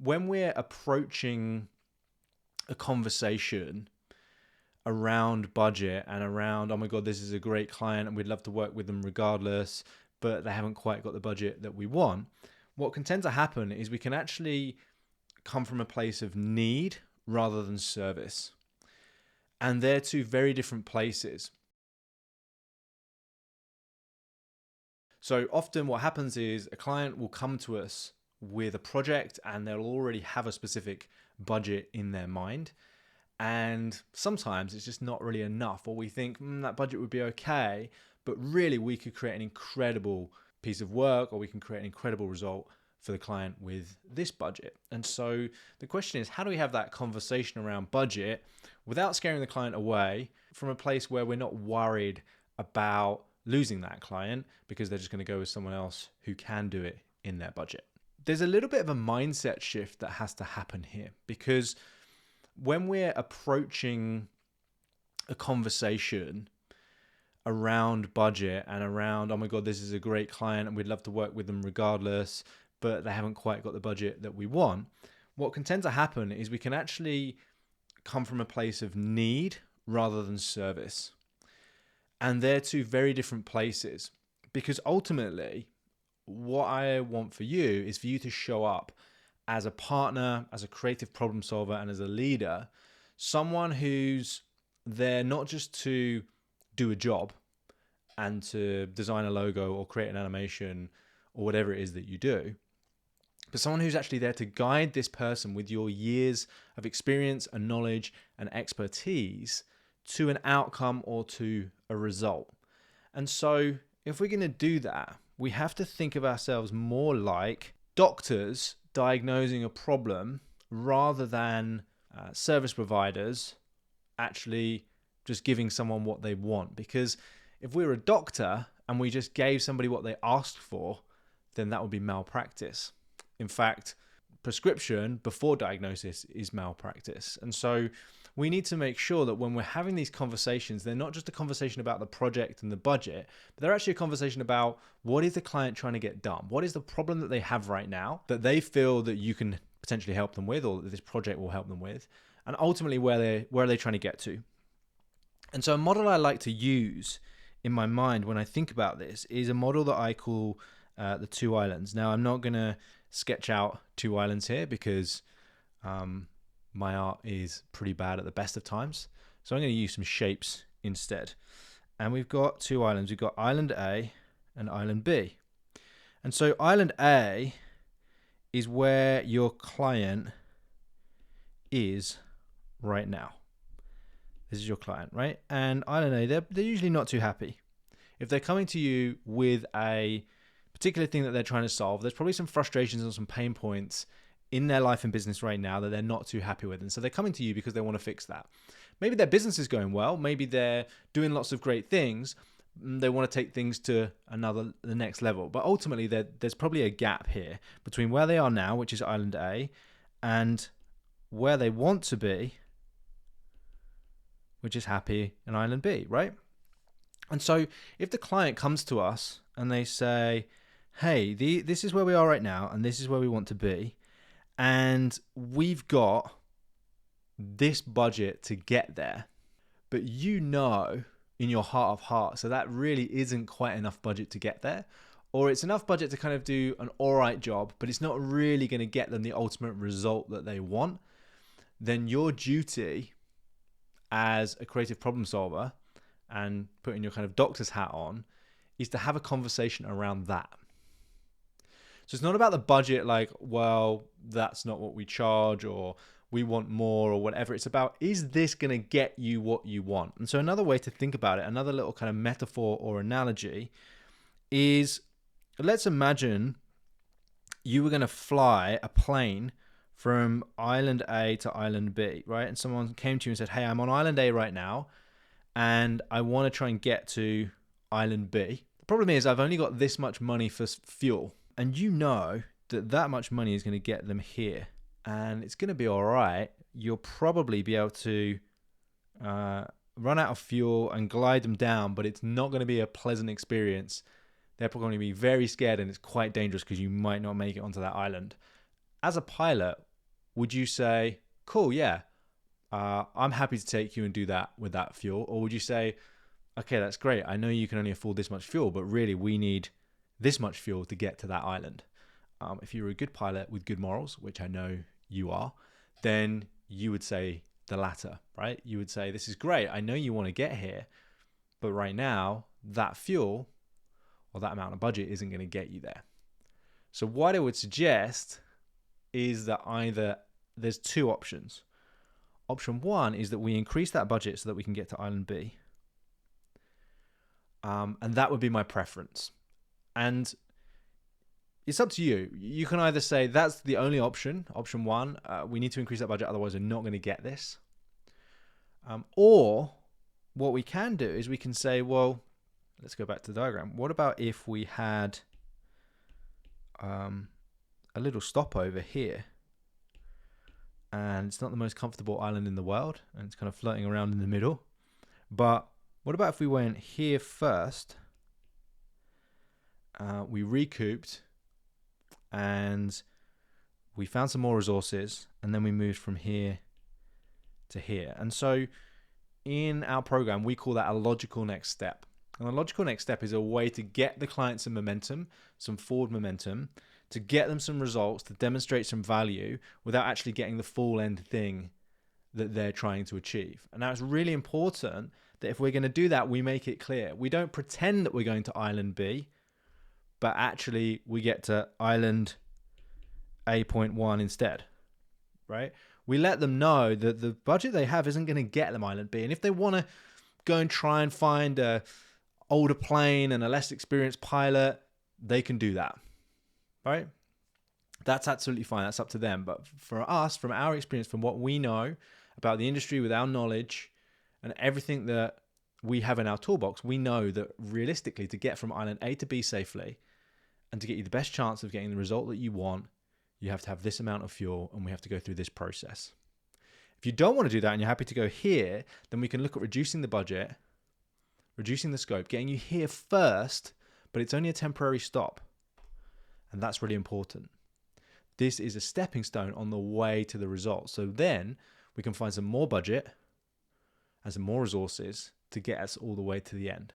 when we're approaching a conversation around budget and around, oh my God, this is a great client and we'd love to work with them regardless, but they haven't quite got the budget that we want, what can tend to happen is we can actually come from a place of need rather than service. And they're two very different places. So often what happens is a client will come to us with a project and they'll already have a specific budget in their mind. And sometimes it's just not really enough, or we think that budget would be okay, but really we could create an incredible piece of work, or we can create an incredible result for the client with this budget. And so the question is, how do we have that conversation around budget without scaring the client away, from a place where we're not worried about losing that client because they're just going to go with someone else who can do it in their budget? There's a little bit of a mindset shift that has to happen here, because when we're approaching a conversation around budget and around, oh my God, this is a great client and we'd love to work with them regardless, but they haven't quite got the budget that we want, what can tend to happen is we can actually come from a place of need rather than service. And they're two very different places, because ultimately what I want for you is for you to show up as a partner, as a creative problem solver, and as a leader, someone who's there not just to do a job and to design a logo or create an animation or whatever it is that you do, but someone who's actually there to guide this person with your years of experience and knowledge and expertise to an outcome or to a result. And so if we're going to do that, we have to think of ourselves more like doctors diagnosing a problem rather than service providers actually just giving someone what they want. Because if we were a doctor and we just gave somebody what they asked for, then that would be malpractice. In fact, prescription before diagnosis is malpractice. And so we need to make sure that when we're having these conversations, they're not just a conversation about the project and the budget, but they're actually a conversation about what is the client trying to get done? What is the problem that they have right now that they feel that you can potentially help them with, or that this project will help them with? And ultimately, where are they trying to get to? And so a model I like to use in my mind when I think about this is a model that I call the two islands. Now, I'm not going to sketch out two islands here because my art is pretty bad at the best of times. So I'm going to use some shapes instead. And we've got two islands. We've got island A and island B. And so island A is where your client is right now. This is your client, right? And island A, they're usually not too happy. If they're coming to you with a particular thing that they're trying to solve, there's probably some frustrations and some pain points in their life and business right now that they're not too happy with. And so they're coming to you because they want to fix that. Maybe their business is going well. Maybe they're doing lots of great things. They want to take things to the next level. But ultimately, there's probably a gap here between where they are now, which is island A, and where they want to be, which is happy in island B, right? And so if the client comes to us and they say, hey, this is where we are right now, and this is where we want to be, and we've got this budget to get there, but you know in your heart of hearts, so that really isn't quite enough budget to get there, or it's enough budget to kind of do an all right job, but it's not really going to get them the ultimate result that they want, then your duty as a creative problem solver, and putting your kind of doctor's hat on, is to have a conversation around that. So it's not about the budget, like, well, that's not what we charge, or we want more, or whatever. It's about, is this going to get you what you want? And so another way to think about it, another little kind of metaphor or analogy is, let's imagine you were going to fly a plane from island A to island B, right? And someone came to you and said, hey, I'm on island A right now, and I want to try and get to island B. The problem is I've only got this much money for fuel. And you know that much money is going to get them here. And it's going to be all right. You'll probably be able to run out of fuel and glide them down, but it's not going to be a pleasant experience. They're probably going to be very scared, and it's quite dangerous because you might not make it onto that island. As a pilot, would you say, cool, yeah, I'm happy to take you and do that with that fuel? Or would you say, okay, that's great, I know you can only afford this much fuel, but really we need this much fuel to get to that island? If you're a good pilot with good morals, which I know you are, then you would say the latter, right? You would say, this is great, I know you want to get here, but right now that fuel or that amount of budget isn't going to get you there. So what I would suggest is that either there's two options. Option one is that we increase that budget so that we can get to island B. And that would be my preference. And it's up to you. You can either say that's the only option, option one, we need to increase that budget, otherwise we're not going to get this. Or what we can do is we can say, well, let's go back to the diagram. What about if we had a little stopover here, and it's not the most comfortable island in the world, and it's kind of floating around in the middle. But what about if we went here first, we recouped, and we found some more resources, and then we moved from here to here. And so in our program, we call that a logical next step. And a logical next step is a way to get the client some momentum, some forward momentum, to get them some results, to demonstrate some value without actually getting the full end thing that they're trying to achieve. And now it's really important that if we're going to do that, we make it clear. We don't pretend that we're going to island B, but actually we get to island A.1 instead, right? We let them know that the budget they have isn't going to get them island B. And if they want to go and try and find a older plane and a less experienced pilot, they can do that, right? That's absolutely fine. That's up to them. But for us, from our experience, from what we know about the industry with our knowledge and everything that we have in our toolbox, we know that realistically to get from island A to B safely and to get you the best chance of getting the result that you want, you have to have this amount of fuel and we have to go through this process. If you don't want to do that and you're happy to go here, then we can look at reducing the budget, reducing the scope, getting you here first, but it's only a temporary stop. And that's really important. This is a stepping stone on the way to the result. So then we can find some more budget and some more resources to get us all the way to the end.